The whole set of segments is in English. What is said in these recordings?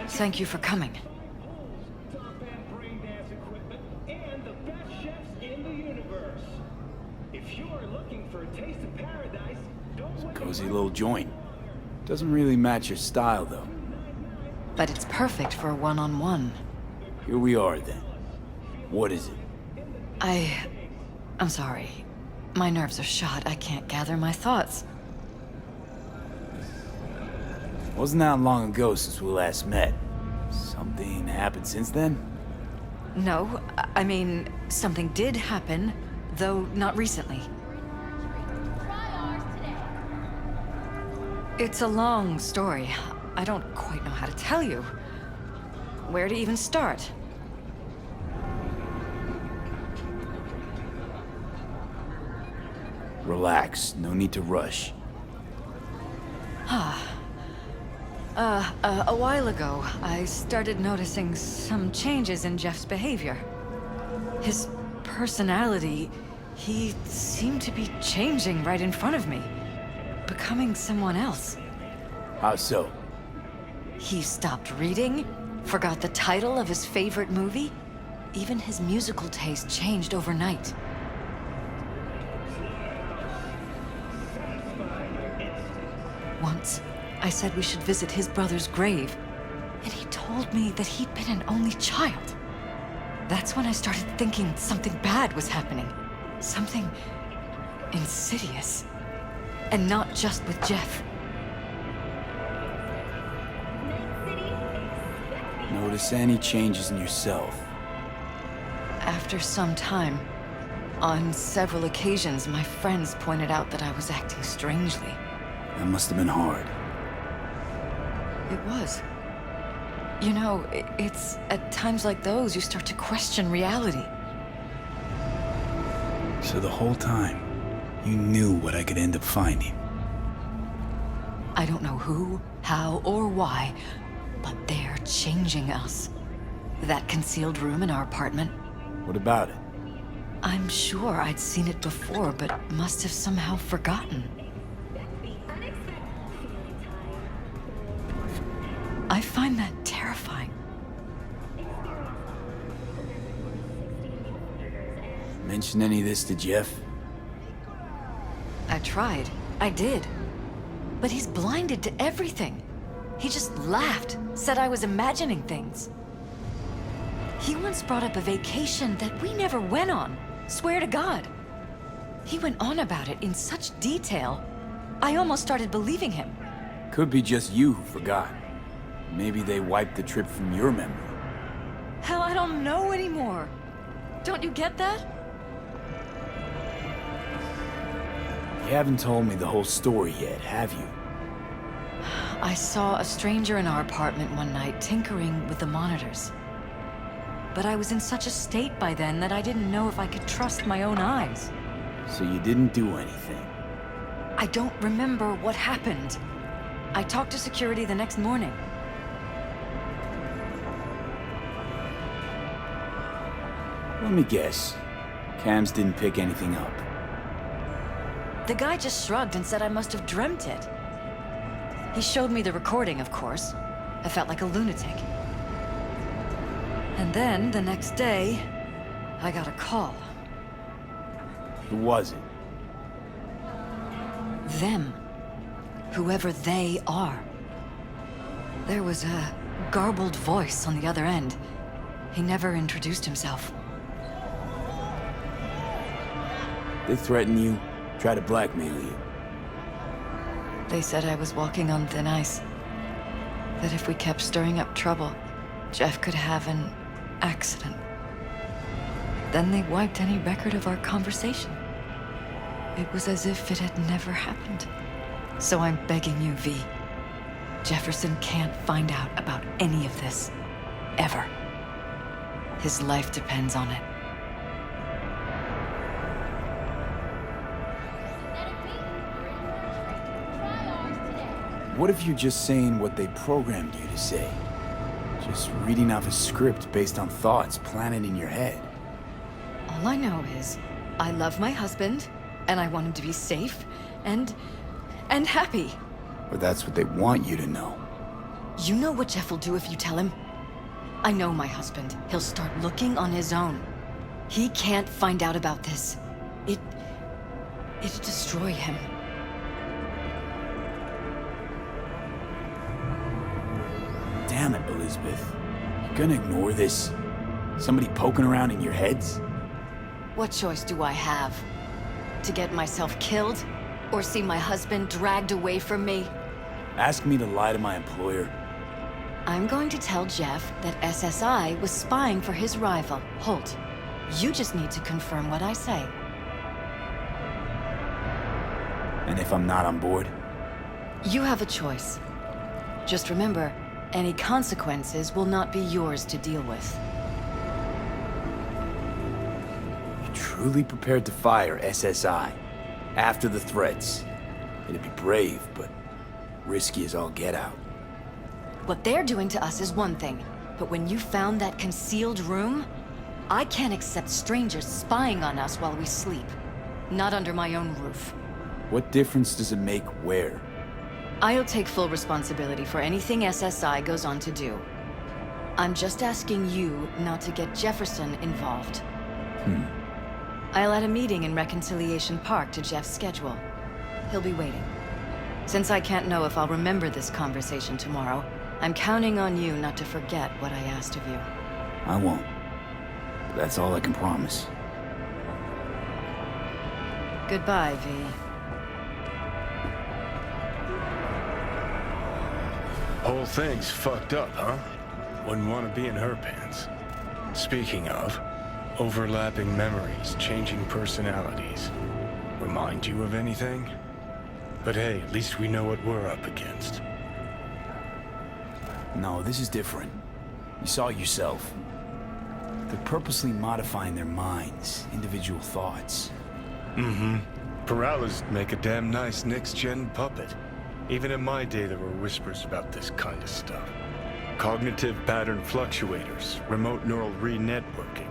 Thank you for coming. Top-end brain dance equipment and the best chefs in the universe. If you are looking for a taste of paradise, don't wait. Cozy little joint. Doesn't really match your style, though. But it's perfect for a one-on-one. Here we are, then. What is it? I'm sorry. My nerves are shot. I can't gather my thoughts. Wasn't that long ago since we last met. Something happened since then? No, I mean, something did happen, though not recently. It's a long story. I don't quite know how to tell you. Where to even start? Relax, no need to rush. A while ago, I started noticing some changes in Jeff's behavior. His personality, he seemed to be changing right in front of me. Becoming someone else. How so? He stopped reading, forgot the title of his favorite movie. Even his musical taste changed overnight. Once, I said we should visit his brother's grave, and he told me that he'd been an only child. That's when I started thinking something bad was happening. Something insidious. And not just with Jeff. Notice any changes in yourself? After some time, on several occasions, my friends pointed out that I was acting strangely. That must have been hard. It was. You know, it's at times like those you start to question reality. So the whole time, you knew what I could end up finding. I don't know who, how, or why, but they're changing us. That concealed room in our apartment, What about it? I'm sure I'd seen it before, but must have somehow forgotten. I find that terrifying. Mention any of this to Jeff? I tried. I did. But he's blinded to everything. He just laughed, said I was imagining things. He once brought up a vacation that we never went on. Swear to God. He went on about it in such detail, I almost started believing him. Could be just you who forgot. Maybe they wiped the trip from your memory. Hell, I don't know anymore. Don't you get that? You haven't told me the whole story yet, have you? I saw a stranger in our apartment one night tinkering with the monitors. But I was in such a state by then that I didn't know if I could trust my own eyes. So you didn't do anything? I don't remember what happened. I talked to security the next morning. Let me guess. Cams didn't pick anything up. The guy just shrugged and said I must have dreamt it. He showed me the recording, of course. I felt like a lunatic. And then, the next day, I got a call. Who was it? Them. Whoever they are. There was a garbled voice on the other end. He never introduced himself. They threaten you, try to blackmail you. They said I was walking on thin ice. That if we kept stirring up trouble, Jeff could have an accident. Then they wiped any record of our conversation. It was as if it had never happened. So I'm begging you, V. Jefferson can't find out about any of this. Ever. His life depends on it. What if you're just saying what they programmed you to say? Just reading off a script based on thoughts planted in your head. All I know is, I love my husband, and I want him to be safe, and happy. Or that's what they want you to know. You know what Jeff will do if you tell him? I know my husband. He'll start looking on his own. He can't find out about this. It'd destroy him. Damn it, Elizabeth. You gonna ignore this? Somebody poking around in your heads? What choice do I have? To get myself killed? Or see my husband dragged away from me? Ask me to lie to my employer. I'm going to tell Jeff that SSI was spying for his rival, Holt. You just need to confirm what I say. And if I'm not on board? You have a choice. Just remember, any consequences will not be yours to deal with. You're truly prepared to fire SSI after the threats. It'd be brave, but risky as all get out. What they're doing to us is one thing, but when you found that concealed room, I can't accept strangers spying on us while we sleep. Not under my own roof. What difference does it make where? I'll take full responsibility for anything SSI goes on to do. I'm just asking you not to get Jefferson involved. I'll add a meeting in Reconciliation Park to Jeff's schedule. He'll be waiting. Since I can't know if I'll remember this conversation tomorrow, I'm counting on you not to forget what I asked of you. I won't. That's all I can promise. Goodbye, V. Whole thing's fucked up, huh? Wouldn't want to be in her pants. Speaking of, overlapping memories, changing personalities. Remind you of anything? But hey, at least we know what we're up against. No, this is different. You saw it yourself. They're purposely modifying their minds, individual thoughts. Paralysis make a damn nice next-gen puppet. Even in my day, there were whispers about this kind of stuff. Cognitive pattern fluctuators, remote neural re-networking.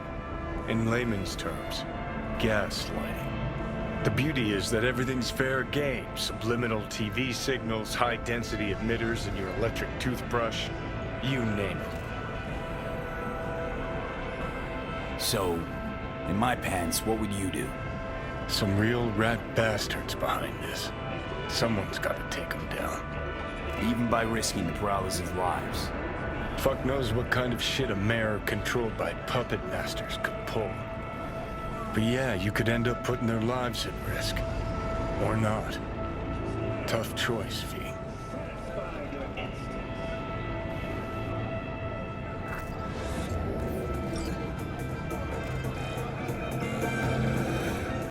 In layman's terms, gaslighting. The beauty is that everything's fair game. Subliminal TV signals, high-density emitters in your electric toothbrush. You name it. So, in my pants, what would you do? Some real rat bastards behind this. Someone's got to take them down. Even by risking the paralysis' lives. Fuck knows what kind of shit a mayor controlled by puppet masters could pull. But yeah, you could end up putting their lives at risk. Or not. Tough choice, V.